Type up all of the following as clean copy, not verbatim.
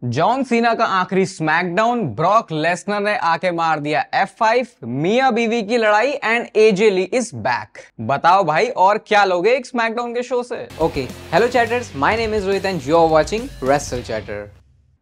John Cena का आखिरी SmackDown, Brock Lesnar ने आके मार दिया F5, मियां बीवी की लड़ाई and AJ Lee is back. बताओ भाई और क्या लोगे एक स्मैकडाउन के शो से। Okay, hello chatters, my name is Rohit and you are watching Wrestle Chatter.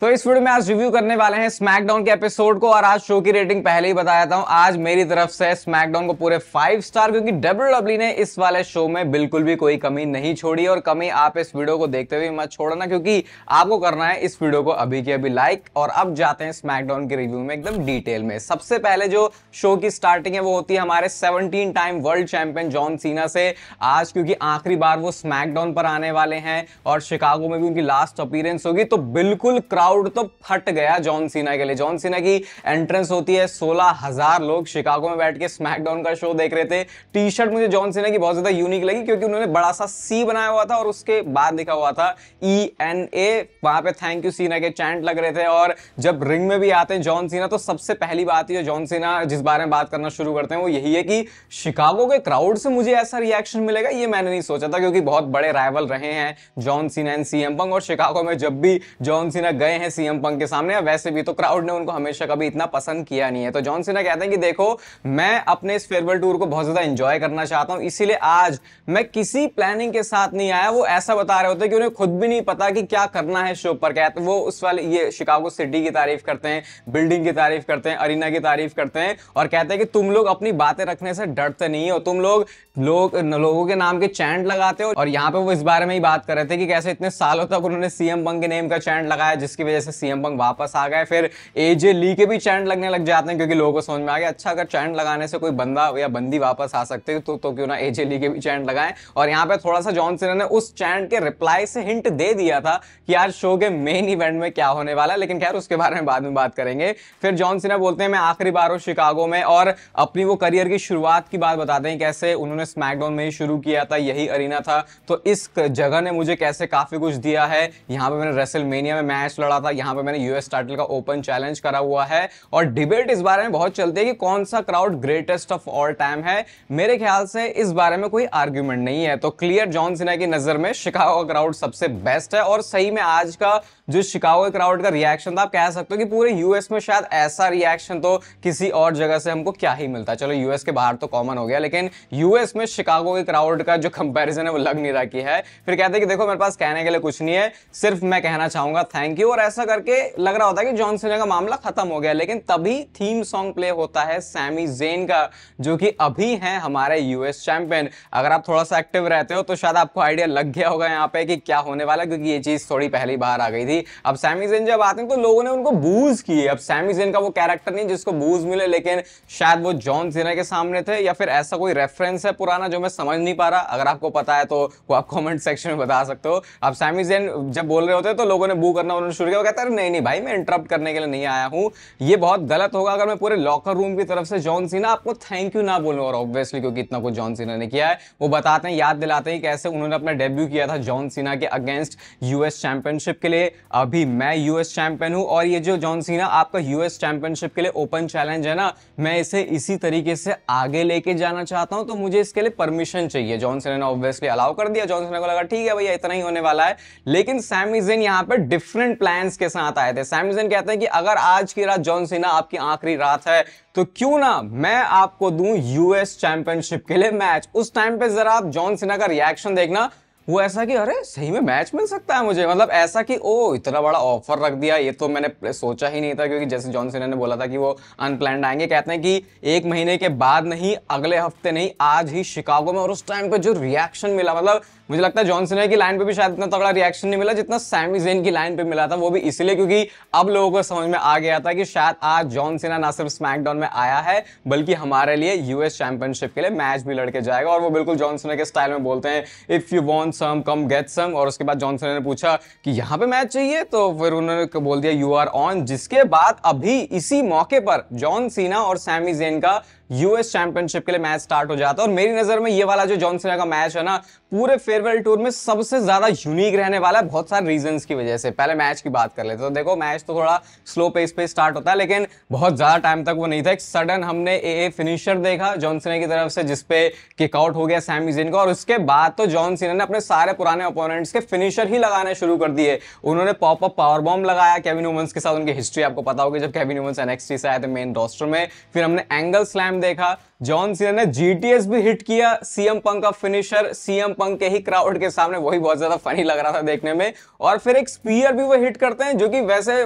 तो इस वीडियो में आज रिव्यू करने वाले हैं स्मैकडाउन के एपिसोड को और आज शो की रेटिंग पहले ही बताया था। आज मेरी तरफ से स्मैकडाउन को पूरे 5 स्टार, क्योंकि डब्ल्यूडब्ल्यूई ने इस वाले शो में बिल्कुल भी कोई कमी नहीं छोड़ी और कमी आप इस वीडियो को देखते हुए मत छोड़ना, क्योंकि आपको करना है इस वीडियो को अभी के अभी लाइक। और अब जाते हैं स्मैकडाउन के रिव्यू में एकदम डिटेल में। सबसे पहले जो शो की स्टार्टिंग है वो होती है हमारे 17 time world champion John Cena से। आज क्योंकि आखिरी बार वो स्मैकडाउन पर आने वाले हैं और शिकागो में भी उनकी लास्ट अपीयरेंस होगी, तो बिल्कुल क्राउड तो फट गया जॉन सीना के लिए। जॉन सीना की एंट्रेंस होती है, 16,000 लोग शिकागो में बैठ के स्मैकडाउन का शो देख रहे थे। टी शर्ट मुझे जॉन सीना की बहुत ज्यादा यूनिक लगी, क्योंकि उन्होंने बड़ा सा सी बनाया हुआ था और उसके बाद लिखा हुआ था ENA। वहां पे थैंक यू सीना के चैंट लग रहे थे। और जब रिंग में भी आते हैं जॉन सीना, तो सबसे पहली बात जो जॉन सीना जिस बारे में बात करना शुरू करते हैं वो यही है कि शिकागो के क्राउड से मुझे ऐसा रिएक्शन मिलेगा ये मैंने नहीं सोचा था, क्योंकि बहुत बड़े राइवल रहे हैं John Cena and CM Punk. और शिकागो में जब भी जॉन सीना गए हैं सीएम पंक के सामने, वैसे भी तो क्राउड ने उनको हमेशा कभी इतना पसंद किया नहीं है। तो जॉन सीना कहते हैं कि देखो, मैं अपने इस फेयरवेल टूर को बहुत ज्यादा एंजॉय करना चाहता हूं, इसीलिए आज मैं किसी प्लानिंग के साथ नहीं आया। वो ऐसा बता रहे होते कि उन्हें खुद भी नहीं पता कि क्या करना है शो पर। कहते वो उस वाले ये शिकागो सिटी की तारीफ करते हैं, बिल्डिंग की तारीफ करते हैं, अरीना की तारीफ करते हैं और कहते हैं कि तुम लोग अपनी बातें रखने से डरते नहीं हो, तुम लोगों के नाम के चैंट लगाते हो। और यहां पे वो इस बारे में ही बात कर रहे थे कि कैसे इतने सालों तक उन्होंने सीएम पंक के नेम का चैंट लगाया, जिसकी वजह से सीएम पंक वापस आ गए। फिर एजे ली के भी चैंट लगने लग जाते हैं, क्योंकि लोगों को समझ में आ गया अच्छा अगर चैंट लगाने से कोई बंदा या बंदी वापस आ सकते हैं तो क्यों ना एजे ली के भी चैंट लगाएं। और यहाँ पे थोड़ा सा जॉन सीना ने उस चैंट के रिप्लाई से हिंट दे दिया था कि आज शो के मेन इवेंट में क्या होने वाला है, लेकिन खैर उसके बारे में बाद में बात करेंगे। फिर जॉन सीना बोलते हैं मैं आखिरी बार हूं शिकागो में, और अपनी वो करियर की शुरुआत की बात बताते हैं, कैसे उन्होंने स्मैकडाउन में ही शुरू किया था, यही अरीना था, तो इस जगह ने मुझे कैसे काफी कुछ दिया है। यहाँ पे मैंने रेसलमेनिया में मैच लड़ा था, यहाँ पे मैंने यूएस टाइटल का ओपन चैलेंज करा हुआ है। और डिबेट इस बारे में बहुत चलती है कि कौन सा crowd greatest of all time है। मेरे ख्याल से इस बारे में कोई आर्ग्यूमेंट नहीं है। तो क्लियर जॉन सीना की नजर में शिकागो क्राउड सबसे बेस्ट है। और सही में आज का जो शिकागो क्राउड का रिएक्शन था, आप कह सकते हो कि पूरे यूएस में शायद ऐसा रिएक्शन तो किसी और जगह से हमको क्या ही मिलता। चलो यूएस के बाहर तो कॉमन हो गया, लेकिन यूएस में शिकागो के क्राउड का जो कंपैरिजन है वो लग नहीं रहा की है। फिर कहते हैं कि देखो मेरे पास कहने के लिए कुछ नहीं है, सिर्फ मैं कहना चाहूंगा थैंक यू। और ऐसा करके लग रहा होता है कि जॉन सीना का मामला खत्म हो गया, लेकिन तभी थीम सॉन्ग प्ले होता है सैमी ज़ेन का, जो कि अभी हैं हमारे यूएस चैंपियन। अगर आप थोड़ा सा एक्टिव रहते हो तो शायद आपको आइडिया लग गया होगा यहाँ पे कि क्या होने वाला, क्योंकि ये चीज थोड़ी पहले बाहर आ गई थी। अब सैमी ज़ेन जब आते हैं तो लोगों ने उनको बूज किए। अब सैमी ज़ेन का वो कैरेक्टर नहीं जिसको बूज मिले, लेकिन शायद वो जॉन सीना के सामने थे, या फिर ऐसा कोई रेफरेंस है पुराना जो मैं समझ नहीं पा रहा। अगर आपको पता है तो वो आप कमेंट सेक्शन में बता सकते हो। अब सैमी ज़ेन जब बोल रहे होते हैं तो लोगों ने बू करना उन्होंने शुरू किया। वो कहता है नहीं भाई मैं इंटरप्ट करने के लिए नहीं आया हूं। ये बहुत गलत होगा अगर मैं पूरे लॉकर रूम की तरफ से जॉन सीना आपको थैंक यू ना बोलूं। और ऑब्वियसली क्योंकि इतना कुछ जॉन सीना ने किया है, वो बताते हैं, याद दिलाते हैं कैसे उन्होंने अपना डेब्यू किया था जॉन सीना के अगेंस्ट यूएस चैंपियनशिप के लिए। अभी मैं यूएस चैंपियन हूं और ये जो जॉन सीना आपका यूएस चैंपियनशिप के लिए ओपन चैलेंज है ना, मैं इसे इसी तरीके से आगे लेके जाना चाहता हूं, तो मुझे इसके लिए परमिशन चाहिए। जॉन सीना ने ऑब्वियसली अलाउ कर दिया। जॉन सीना को लगा ठीक है भैया इतना ही होने वाला है, लेकिन सैमी ज़ेन यहां पे डिफरेंट प्लान्स के साथ आए थे। सैमी ज़ेन कहते हैं कि अगर आज की रात जॉन सीना आपकी आखिरी रात है तो क्यों ना मैं आपको दूं यूएस चैंपियनशिप के लिए मैच। उस टाइम पे जरा आप जॉन सीना का रिएक्शन देखना, वो ऐसा कि अरे सही में मैच मिल सकता है मुझे, मतलब ऐसा कि ओ इतना बड़ा ऑफर रख दिया, ये तो मैंने सोचा ही नहीं था। क्योंकि जैसे जॉन सीना ने बोला था कि वो अनप्लान्ड आएंगे, कहते हैं कि 1 महीने के बाद नहीं, अगले हफ्ते नहीं, आज ही शिकागो में। और उस टाइम पे जो रिएक्शन मिला, मतलब मुझे लगता है जॉन सीना की लाइन पे भी शायद इतना तगड़ा रिएक्शन नहीं मिला जितना सैमी ज़ेन की लाइन पे मिला था। वो भी इसलिए क्योंकि अब लोगों को समझ में आ गया था कि शायद आज जॉन सीना ना सिर्फ स्मैकडाउन में आया है, बल्कि हमारे लिए यूएस चैंपियनशिप के लिए मैच भी लड़के जाएगा। और वो बिल्कुल जॉन सीना के स्टाइल में बोलते हैं if you want some come get some. और उसके बाद जॉन सीना ने पूछा कि यहाँ पे मैच चाहिए, तो फिर उन्होंने बोल दिया यू आर ऑन। जिसके बाद अभी इसी मौके पर जॉन सीना और सैमी ज़ेन का यूएस चैंपियनशिप के लिए मैच स्टार्ट हो जाता है। और मेरी नजर में ये वाला जो जॉन सीना का मैच है ना, पूरे फेयरवेल टूर में सबसे ज्यादा यूनिक रहने वाला है, बहुत सारे रीजंस की वजह से। पहले मैच की बात कर लेते तो देखो, मैच तो थोड़ा स्लो पेस पे स्टार्ट होता है, लेकिन बहुत ज्यादा टाइम तक वो नहीं था। एक सडन हमने ए फिनिशर देखा जॉन सीना की तरफ से, जिसपे किकआउट हो गया सैमी ज़ेन का, और उसके बाद तो जॉन सीना ने अपने सारे पुराने ओपोनेंट्स के फिनिशर ही लगाने शुरू कर दिए। उन्होंने पॉप अप पावर बॉम्ब लगाया केविन ओवंस के साथ। उनकी हिस्ट्री आपको पता होगी, जब केविन ओवंस एनएक्सटी से आए थे मेन रोस्टर में। फिर हमने एंगल स्लैम देखा, जॉन सीना ने जीटीएस भी हिट किया, सीएम पंक का फिनिशर सीएम पंक के ही क्राउड के सामने, वही बहुत ज्यादा फनी लग रहा था देखने में। और फिर एक स्पीयर भी वो हिट करते हैं, जो कि वैसे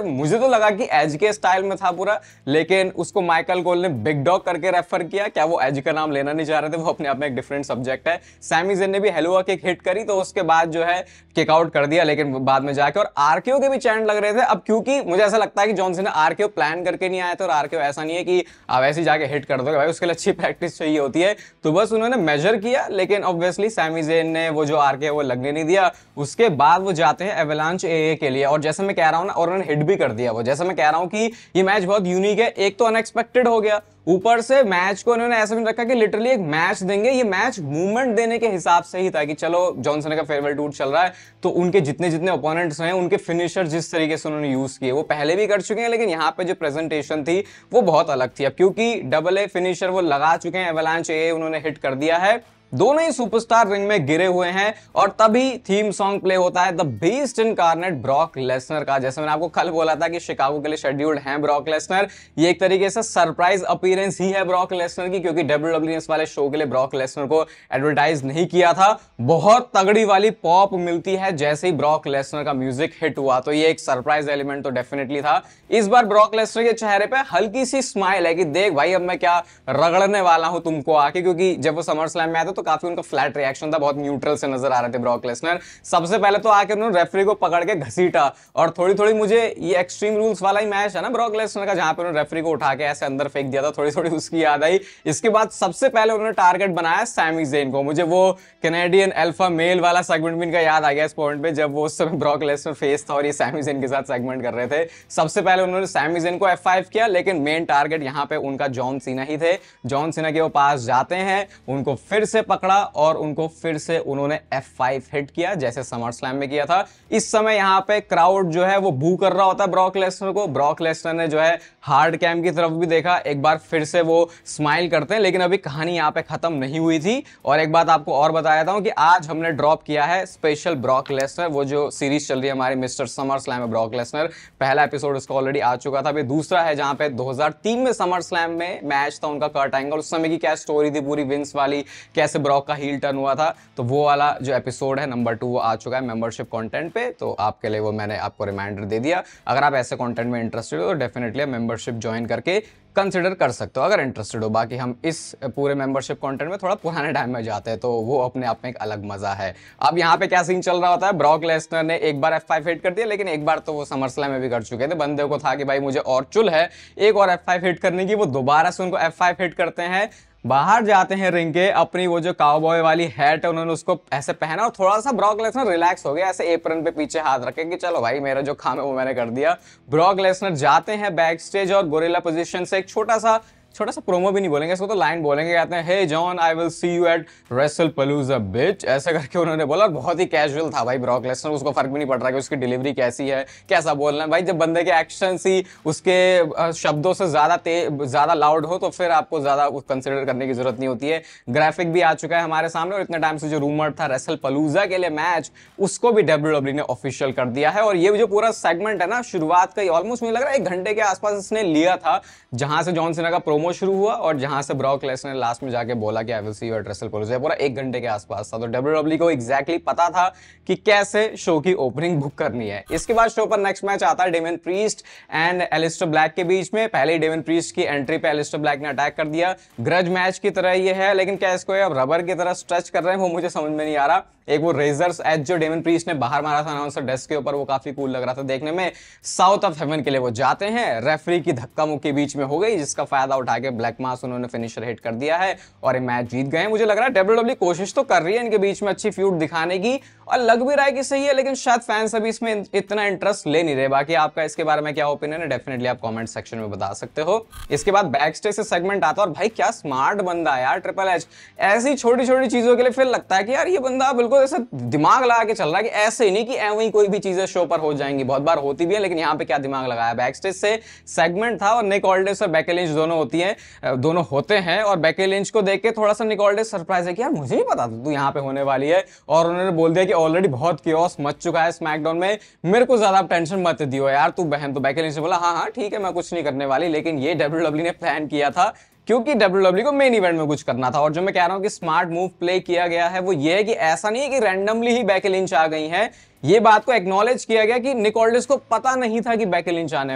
मुझे तो लगा कि एज के स्टाइल में था पूरा, लेकिन उसको माइकल कोल ने बिग डॉग करके रेफर किया। क्या वो एज का नाम लेना नहीं चाह रहे थे, वो अपने आप में एक डिफरेंट सब्जेक्ट है। सैमी ज़ेन ने भी हेलुआ किक हिट करी, तो उसके बाद जो है किक आउट कर दिया, लेकिन बाद में जाके। और आरकेओ के भी चैंट लग रहे थे अब, क्योंकि मुझे ऐसा लगता है कि जॉन सीना आरकेओ प्लान करके नहीं आए थे, और आरकेओ ऐसा नहीं है कि आप ऐसे जाके हिट कर दोगे भाई, उसके लिए अच्छी प्रैक्टिस चाहिए होती है। तो बस उन्होंने मेजर किया, लेकिन ऑब्वियसली सैमी ज़ेन ने वो जो आरके वो लगने नहीं दिया। उसके बाद वो जाते हैं एवलांच एए के लिए, और जैसे मैं कह रहा हूं ना, और उन्होंने हिट भी कर दिया वो। जैसे मैं कह रहा हूं कि ये मैच बहुत यूनिक है, एक तो अनएक्सपेक्टेड हो गया, ऊपर से मैच को उन्होंने ऐसा भी रखा कि लिटरली एक मैच देंगे। ये मैच मूवमेंट देने के हिसाब से ही था कि चलो जॉन सीना का फेयरवेल टूर चल रहा है, तो उनके जितने जितने ओपोनेंट्स हैं, उनके फिनिशर जिस तरीके से उन्होंने यूज किए, वो पहले भी कर चुके हैं, लेकिन यहाँ पे जो प्रेजेंटेशन थी वो बहुत अलग थी। अब क्योंकि डबल ए फिनिशर वो लगा चुके हैं, एवलांच ए उन्होंने हिट कर दिया है, दोनों ही सुपरस्टार रिंग में गिरे हुए हैं, और तभी थीम सॉन्ग प्ले होता है the beast incarnate Brock Lesnar का। जैसे मैंने आपको कल बोला था कि शिकागो के लिए शेड्यूल्ड हैं ब्रॉक लेसनर, ये एक तरीके से सरप्राइज अपीयरेंस ही है ब्रॉक लेसनर की, क्योंकि डब्ल्यूडब्ल्यूई वाले शो के लिए ब्रॉक लेसनर को एडवर्टाइज नहीं किया था। बहुत तगड़ी वाली पॉप मिलती है जैसे ही ब्रॉक लेसनर का म्यूजिक हिट हुआ, तो ये एक सरप्राइज एलिमेंट तो डेफिनेटली था। इस बार ब्रॉक लेसनर के चेहरे पे हल्की सी स्माइल है कि देख भाई, अब मैं क्या रगड़ने वाला हूं तुमको आके, क्योंकि जब वो समर स्लैम में आया था तो काफी उनका फ्लैट रिएक्शन था, बहुत न्यूट्रल से नजर आ रहे थे ब्रॉक लेसनर। सबसे पहले तो आके उन्होंने रेफरी को पकड़ के घसीटा, और थोड़ी थोड़ी मुझे ये एक्सट्रीम रूल्स वाला ही मैच है ना ब्रॉक लेसनर का, जहां पे उन्होंने रेफरी को उठा के ऐसे अंदर फेंक दिया था, थोड़ी थोड़ी उसकी याद आई। इसके बाद सबसे पहले उन्होंने टारगेट बनाया सैमी ज़ेन को। मुझे वो कैनेडियन अल्फा मेल वाला सेगमेंट भी इनका याद आ गया इस पॉइंट पे, जब वो उस समय ब्रॉक लेसनर फेस था और ये सैमी ज़ेन के साथ सेगमेंट कर रहे थे। सबसे पहले उन्होंने सैमी ज़ेन को F5 किया, लेकिन मेन टारगेट यहाँ पे उनका जॉन सीना ही थे। जॉन सीना के वो पास जाते हैं, उनको फिर से पकड़ा, और उनको फिर से उन्होंने F5 हिट किया, जैसे समर स्लैम में किया था। इस समय यहाँ पे क्राउड जो है वो बू कर रहा होता है ब्रॉक लेसनर को। ब्रॉक लेसनर ने जो है हार्ड कैम की तरफ भी देखा, एक बार फिर से वो स्माइल करते हैं, लेकिन अभी कहानी यहाँ पे खत्म नहीं हुई थी। और एक बात आपको और बता देता हूं कि आज हमने ड्रॉप किया है स्पेशल ब्रॉक लेसनर, वो जो सीरीज चल रही है हमारी मिस्टर समर स्लैम में ब्रॉक लेसनर। पहला एपिसोड उसका ऑलरेडी आ चुका था, अभी दूसरा है जहां पे 2003 में समर स्लैम में मैच था उनका कर्ट एंगल, उस समय की क्या स्टोरी थी पूरी विंस वाली, कैसे ब्रॉक का हील टर्न हुआ था, तो वो वाला जो एपिसोड है नंबर 2 वो आ चुका है मेंबरशिप कंटेंट पे। तो आपके लिए वो मैंने आपको रिमाइंडर दे दिया। अगर आप ऐसे कंटेंट में इंटरेस्टेड हो तो डेफिनेटली मेंबरशिप ज्वाइन करके कंसिडर कर सकते हो अगर इंटरेस्टेड हो। बाकी हम इस पूरे मेंबरशिप कंटेंट में थोड़ा पुराने टाइम में जाते हैं, तो वो अपने आप में एक अलग मजा है। अब यहाँ पे क्या सीन चल रहा होता है, ब्रॉक लेसनर ने एक बार F5 हिट कर दिया, लेकिन एक बार तो वो समर स्लैम में भी कर चुके थे। बंदे को था कि भाई मुझे और चुल है एक और F5 हिट करने की, वो दोबारा से उनको F5 हिट करते हैं। बाहर जाते हैं रिंग के, अपनी वो जो काउबॉय वाली हैट है उन्होंने उसको ऐसे पहना, और थोड़ा सा ब्रॉक लेसनर रिलैक्स हो गया, ऐसे एप्रन पे पीछे हाथ रखे कि चलो भाई मेरा जो काम है वो मैंने कर दिया। ब्रॉक लेसनर जाते हैं बैक स्टेज, और गोरिल्ला पोजीशन से एक छोटा सा प्रोमो भी नहीं बोलेंगे इसको, तो लाइन बोलेंगे, कहते हैं hey John I will see you at Wrestlepalooza bitch, ऐसे करके उन्होंने बोला। और बहुत ही कैजुअल था भाई ब्रॉक लेसनर, उसको फर्क भी नहीं पड़ रहा कि उसकी डिलीवरी कैसी है, कैसा बोलना है। भाई जब बंदे के एक्शन ही उसके शब्दों से ज्यादा लाउड हो, तो फिर आपको ज्यादा कंसिडर करने की जरूरत नहीं होती है। ग्राफिक भी आ चुका है हमारे सामने, और इतने टाइम से जो रूमर था रेसलपलूजा के लिए मैच, उसको भी डब्ल्यूडब्ल्यूई ने ऑफिशियल कर दिया है। और ये जो पूरा सेगमेंट है ना, शुरुआत का ऑलमोस्ट मुझे लग रहा है 1 घंटे के आसपास इसने लिया था, जहां से जॉन सीना का प्रोमो शुरू हुआ और जहां से ब्रॉक लेसनर ने लास्ट में जाके बोला कि I will see you at Wrestlepalooza, पूरा 1 घंटे के आसपास था। तो डब्ल्यूडब्ल्यूई को एग्जैक्टली पता था कि कैसे शो की ओपनिंग बुक करनी है। इसके बाद शो पर नेक्स्ट मैच आता है Damian Priest and Alistair Black के बीच में। पहले ही डेमियन प्रीस्ट की एंट्री पे एलिस्टर ब्लैक ने अटैक कर दिया, ग्रज मैच की तरह ये है, लेकिन क्या इसको अब रबर की तरह स्ट्रेच कर रहे हैं वो मुझे समझ में नहीं आ रहा। एक वो रेजर्स एज जो डेमियन प्रीस्ट ने बाहर मारा था अनाउंसर डेस्क के ऊपर, वो काफी कूल लग रहा था देखने में। साउथ ऑफ हेवन के लिए वो जाते हैं, रेफरी की धक्का मुक्की बीच में हो गई, जिसका फायदा उठा उठा के ब्लैक मास उन्होंने फिनिशर हिट कर दिया है और ये मैच जीत गए। मुझे लग रहा है डब्ल्यूडब्ल्यू कोशिश तो कर रही है इनके बीच में अच्छी फ्यूड दिखाने की और लग भी रहा है कि सही है, लेकिन शायद फैंस अभी इसमें इतना इंटरेस्ट ले नहीं रहे। बाकी आपका इसके बारे में क्या ओपिनियन है डेफिनेटली आप कमेंट सेक्शन में बता सकते हो। इसके बाद बैक स्टेज से सेगमेंट आता है और भाई क्या स्मार्ट बंदा है यार ट्रिपल एच। ऐसी छोटी छोटी चीजों के लिए फिर लगता है कि यार ये बंदा बिल्कुल ऐसे दिमाग लगा के चल रहा है कि ऐसे ही नहीं कि वही कोई भी चीजें शो पर हो जाएंगी, बहुत बार होती भी है, लेकिन यहाँ पे क्या दिमाग लगाया। बैक स्टेज से सेगमेंट था और निक ऑल्डिस और बेकी लिंच दोनों होते हैं और बेकी लिंच को देख के थोड़ा सा निक ऑल्डिस सरप्राइज है कि यार मुझे नहीं पता था तू यहाँ पे होने वाली है, और उन्होंने बोल दिया कि ऑलरेडी बहुत कियोस मच चुका है स्मैकडाउन में, मेरे को ज्यादा टेंशन मत दियो यार तू बहन। तो बेकी लिंच ने बोला हाँ ठीक है मैं कुछ नहीं करने वाली, लेकिन ये डब्ल्यूडब्ल्यू ने प्लान किया था क्योंकि डब्ल्यूडब्ल्यू को मेन इवेंट में कुछ करना था। और जो मैं कह रहा हूं कि स्मार्ट मूव प्ले किया गया है वो ये है कि ऐसा नहीं है कि रैंडमली ही बेकी लिंच आ गई हैं, ये बात को एक्नॉलेज किया गया कि निक ऑल्डिस को पता नहीं था कि बेकी लिंच आने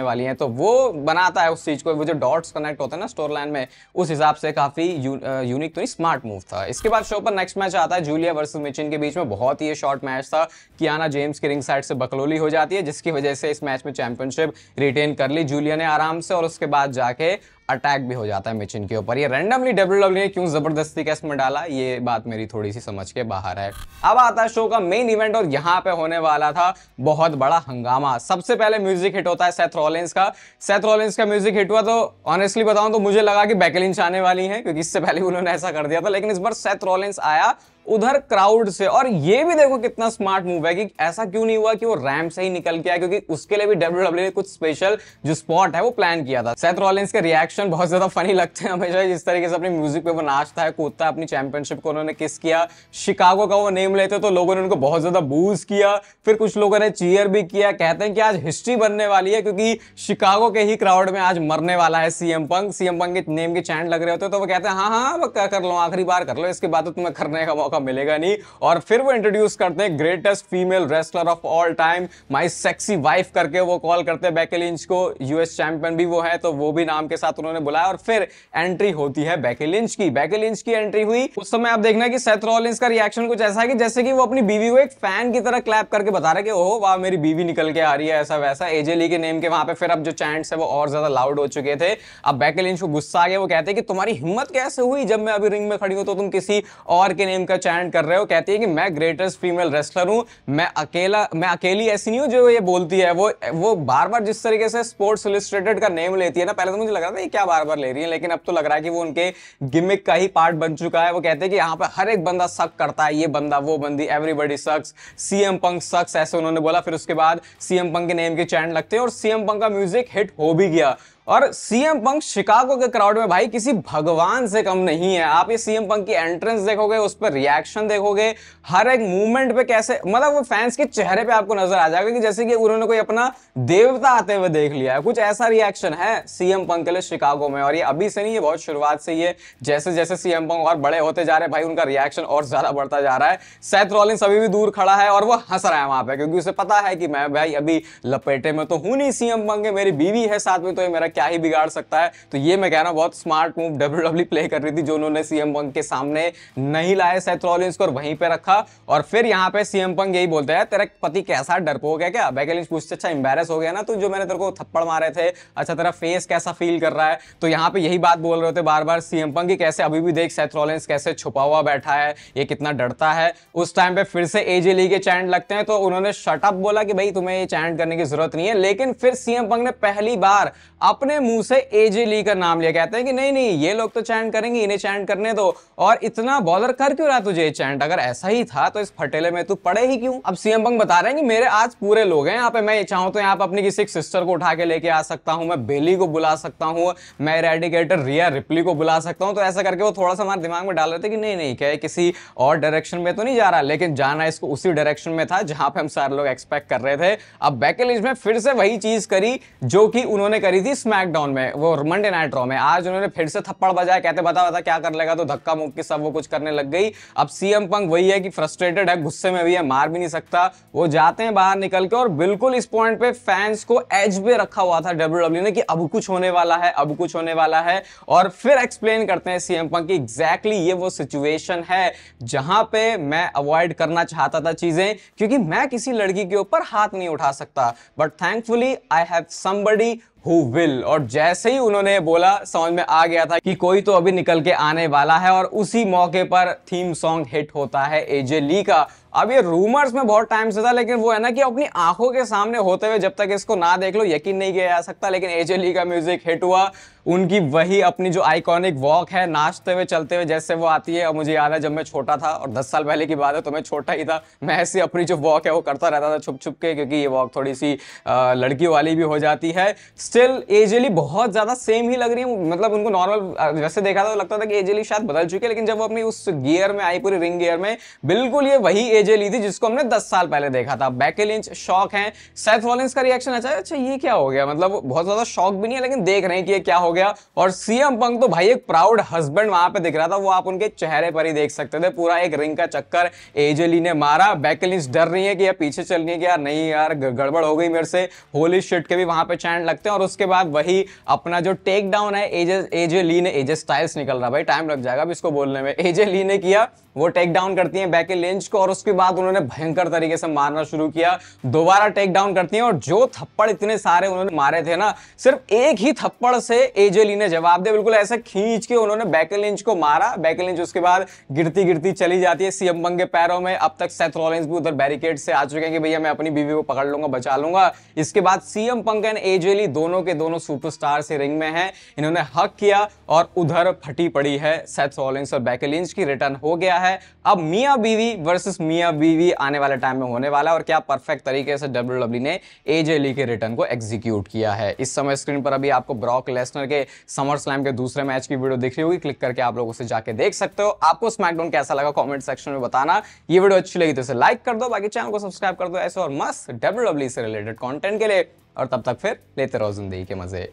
वाली हैं, तो वो बनाता है उस चीज को, वो जो डॉट्स कनेक्ट होते हैं ना स्टोरी लाइन में, उस हिसाब से काफी यूनिक तो नहीं स्मार्ट मूव था। इसके बाद शो पर नेक्स्ट मैच आता है जूलिया वर्सेस मिचिन के बीच में। बहुत ही शॉर्ट मैच था, कियाना जेम्स की रिंग साइड से बकलोली हो जाती है जिसकी वजह से इस मैच में चैंपियनशिप रिटेन कर ली जूलिया ने आराम से, और उसके बाद जाके अटैक भी हो जाता है मिचिन के ऊपर। ये रैंडमली डब्ल्यूडब्ल्यू ने क्यों जबरदस्ती कैसे में डाला, ये बात मेरी थोड़ी सी समझ के बाहर है। अब आता है शो का मेन इवेंट और यहाँ पे होने वाला था बहुत बड़ा हंगामा। सबसे पहले म्यूजिक हिट होता है सेथ रॉलिंस का। सेथ रॉलिंस का म्यूजिक हिट हुआ तो ऑनेस्टली बताऊं तो मुझे लगा कि बेकी लिंच आने वाली है, क्योंकि इससे पहले उन्होंने ऐसा कर दिया था, लेकिन इस बार सेथ रॉलिंस आया उधर क्राउड से। और ये भी देखो कितना स्मार्ट मूव है कि ऐसा क्यों नहीं हुआ कि वो रैंप से ही निकल के आया, क्योंकि उसके लिए भी डब्ल्यूडब्ल्यू ने कुछ स्पेशल जो स्पॉट है वो प्लान किया था। सेथ रॉलिंस के रिएक्शन बहुत ज्यादा फनी लगते हैं हमेशा, जिस तरीके से अपनी म्यूजिक पे वो नाचता है कूदता है, अपनी चैंपियनशिप को उन्होंने किस किया, शिकागो का वो नेम लेते तो लोगों ने उनको बहुत ज्यादा बूज किया, फिर कुछ लोगों ने चीयर भी किया। कहते हैं कि आज हिस्ट्री बनने वाली है क्योंकि शिकागो के ही क्राउड में आज मरने वाला है सीएम पंक। सीएम पंक के नेम के चैंट लग रहे होते तो वो कहते हैं हाँ वो कर लो आखिरी बार कर लो, इसके बाद तो तुम्हें करने का मौका मिलेगा नहीं। और फिर वो इंट्रोड्यूस करते हैं greatest female wrestler of all time, my sexy wife करके वो कॉल करते हैं बेकी लिंच को। यूएस चैंपियन भी वो है तो वो भी नाम के साथ उन्होंने बुलाया और फिर एंट्री होती है बेकी लिंच की। बेकी लिंच की एंट्री हुई उस समय आप देखना कि सेथ रॉलिंस का रिएक्शन कुछ ऐसा है कि जैसे कि वो अपनी बीवी को एक फैन की तरह क्लैप करके बता रहे कि ओह वाह मेरी बीवी निकल के आ रही है, ऐसा वैसा। एजे ली के नेम के वहां पे फिर अब जो चैंट्स है वो और ज्यादा लाउड हो चुके थे। अब बेकी लिंच को गुस्सा आ गया, वो कहते हैं कि तुम्हारी हिम्मत कैसे हुई जब मैं अभी रिंग में खड़ी हूं तो तुम किसी और के नेम का चैंट कर रहे हो। कहती है कि मैं ग्रेटेस्ट फीमेल रेसलर हूं, मैं अकेली ऐसी नहीं हूं जो ये बोलती है। वो बार बार जिस तरीके से स्पोर्ट्स इलस्ट्रेटेड का नेम लेती है ना, पहले तो मुझे लग रहा था ये क्या बार बार ले रही है, लेकिन अब तो लग रहा है कि वो उनके गिमिक का ही पार्ट बन चुका है। वो कहते हैं कि यहाँ पे हर एक बंदा सक करता है, ये बंदा वो बंदी, एवरीबॉडी सक्स, सीएम पंक सक्स, ऐसे उन्होंने बोला। फिर उसके बाद सीएम पंक के नेम के चैंट लगते हैं और सीएम पंक का म्यूजिक हिट हो भी गया। और सीएम पंक शिकागो के क्राउड में भाई किसी भगवान से कम नहीं है। आप ये सीएम पंक की एंट्रेंस देखोगे, उस पर रिएक्शन देखोगे, हर एक मूवमेंट पे कैसे मतलब वो फैंस के चेहरे पे आपको नजर आ जाएगा कि जैसे कि उन्होंने कोई अपना देवता आते हुए देख लिया है। कुछ ऐसा रिएक्शन है सीएम पंक के लिए शिकागो में, और ये अभी से नहीं, ये बहुत शुरुआत से ही है। जैसे जैसे सीएम पंक और बड़े होते जा रहे हैं भाई, उनका रिएक्शन और ज्यादा बढ़ता जा रहा है। सेथ रॉलिंस अभी भी दूर खड़ा है और वो हंस रहा है वहां पे, क्योंकि उसे पता है कि मैं भाई अभी लपेटे में तो हूं नहीं सीएम पंक के, मेरी बीवी है साथ में, तो ये मेरा क्या ही बिगाड़ सकता है। तो ये मैं कह रहा हूं बहुत स्मार्ट मूव डब्ल्यूडब्ल्यू प्ले कर रही थी, जो उन्होंने सीएम पंक के सामने नहीं लाए सेथ रॉलिंस को और वहीं पे रखा। और फिर यहाँ पे सीएम पंक यही बोलते हैं तेरा पति कैसा डरपोक है क्या। बेकी लिंच पूछते अच्छा एम्बैरेस हो गया ना तू, जो मैंने तेरे को थप्पड़ मारे थे, अच्छा तेरा फेस कैसा फील कर रहा है। तो यहाँ पे यही बात बोल रहे होते बार बार सीएम पंक की, कैसे अभी भी देख सेथ रॉलिंस कैसे छुपा हुआ बैठा है, ये कितना डरता है। उस टाइम पे फिर से एजे ली के चैंट लगते हैं तो उन्होंने शट अप बोला कि भाई तुम्हें ये चैंट करने की जरूरत नहीं है। लेकिन फिर सीएम पंक ने पहली बार अपने मुंह से एजे ली का नाम लिया। कहते हैं कि नहीं नहीं ये लोग तो चैंट करेंगे, इन्हें चैंट करने दो, और इतना बॉदर कर क्यों रहा तुझे चैंट, अगर ऐसा ही था तो इस फटेले में तू पड़े ही क्यों। अब सीएम पंक बता रहे हैं कि मेरे आज पूरे लोग हैं यहाँ पे, मैं चाहूं तो यहाँ पे अपनी किसी सिस्टर को उठा के लेके आ सकता हूं, मैं बेली को बुला सकता हूं, मैं एरेडिकेटर रिया रिप्ली को बुला सकता हूं। तो ऐसा करके वो थोड़ा सा हमारे दिमाग में डाल रहे थे कि नहीं नहीं क्या किसी और डायरेक्शन में तो नहीं जा रहा, लेकिन जाना इसको उसी डायरेक्शन में था जहां पे हम सारे लोग एक्सपेक्ट कर रहे थे। अब बेकी लिंच में फिर से वही चीज करी जो कि उन्होंने करी थी स्मैकडाउन में, वो मंडे नाइट रॉ में। आज उन्होंने फिर से थप्पड़ बजाया, कहते बता क्या कर लेगा, तो धक्का मुक्की सब वो कुछ करने लग गई। अब सीएम पंक वही है कि फ्रस्ट्रेटेड है, गुस्से में भी है, मार भी नहीं सकता। वो जाते हैं बाहर निकल के और बिल्कुल इस पॉइंट पे फैंस को एज पे रखा हुआ था डब्ल्यूडब्ल्यू ने कि अब कुछ होने वाला है, अब कुछ होने वाला है। और फिर एक्सप्लेन करते हैं सीएम पंक की एग्जैक्टली ये वो सिचुएशन है जहां पे मैं अवॉइड करना चाहता था चीजें, क्योंकि मैं किसी लड़की के ऊपर हाथ नहीं उठा सकता, but thankfully I have somebody who will. और जैसे ही उन्होंने बोला समझ में आ गया था कि कोई तो अभी निकल के आने वाला है, और उसी मौके पर थीम सॉन्ग हिट होता है एजे ली का। अब ये रूमर्स में बहुत टाइम से था, लेकिन वो है ना कि अपनी आंखों के सामने होते हुए जब तक इसको ना देख लो यकीन नहीं किया जा सकता। लेकिन एजे ली का म्यूजिक हिट हुआ, उनकी वही अपनी जो आइकॉनिक वॉक है, नाचते हुए चलते हुए जैसे वो आती है। और मुझे याद है जब मैं छोटा था, और 10 साल पहले की बात है तो मैं छोटा ही था, मैं ऐसी अपनी जो वॉक है वो करता रहता था छुप छुप के, क्योंकि ये वॉक थोड़ी सी लड़कियों वाली भी हो जाती है। स्टिल एजे ली बहुत ज्यादा सेम ही लग रही है, मतलब उनको नॉर्मल वैसे देखा था तो लगता था कि एजे ली शायद बदल चुकी है, लेकिन जब वो अपनी उस गियर में आई, पूरी रिंग गियर में, बिल्कुल ये वही एजे ली थी जिसको हमने 10 साल पहले देखा था। बेकी लिंच शॉक है, सेथ रॉलिंस का रिएक्शन अच्छा ये क्या हो गया, मतलब बहुत ज्यादा शॉक भी नहीं है, लेकिन देख रहे हैं कि ये क्या हो गया। और सीएम पंक तो भाई एक प्राउड हस्बैंड वहां पे दिख रहा था, वो आप उनके चेहरे पर ही देख सकते थे। पूरा एक रिंग का चक्कर एजे ली ने मारा। बेकी लिंच डर रही है कि यार पीछे चल रही है कि यार नहीं यार गड़बड़ हो गई मेरे से, होली शिट के भी वहां पे चैंट लगते हैं। और उसके बाद वही अपना जो टेक डाउन है एजे ली ने, एजे स्टाइल्स निकल रहा भाई, टाइम लग जाएगा अब इसको बोलने में, एजे ली ने किया, वो टेक डाउन करती हैं बेकी लिंच को, और उसके बाद उन्होंने भयंकर तरीके से मारना शुरू किया। दोबारा टेक डाउन करती हैं, और जो थप्पड़ इतने सारे उन्होंने मारे थे ना, सिर्फ एक ही थप्पड़ से एजे ली ने जवाब दिया, बिल्कुल ऐसे खींच के उन्होंने बेकी लिंच को मारा। बेकी लिंच उसके बाद गिरती गिरती चली जाती है सीएम पंक के पैरों में। अब तक सेथ रॉलिंस भी उधर बैरिकेड से आ चुके हैं कि भैया मैं अपनी बीवी को पकड़ लूंगा, बचा लूंगा। इसके बाद सीएम पंक एंड एजे ली दोनों के दोनों सुपरस्टार से रिंग में हैं, इन्होंने हक किया, और उधर फटी पड़ी है सेथ रॉलिंस और बेकी लिंच की, रिटर्न हो गया है। अब मियां बीवी वर्सेस मियां बीवी आने वाले टाइम में होने वाला है, और क्या परफेक्ट तरीके से डब्ल्यूडब्ल्यूई ने एजे ली के रिटर्न को एग्जीक्यूट किया है। इस समय स्क्रीन पर अभी आपको ब्रॉक लेसनर के समर स्लैम के दूसरे मैच की वीडियो दिख रही होगी, क्लिक करके आप लोग उसे जाके देख सकते हो। आपको स्मैकडाउन कैसा लगा कमेंट सेक्शन में बताना। ये वीडियो अच्छी लगी तो इसे लाइक कर दो, बाकी चैनल को सब्सक्राइब कर दो ऐसे और मस्त डब्ल्यूडब्ल्यूई से रिलेटेड कंटेंट के लिए। और तब तक फिर लेते रहो जिंदगी के मजे।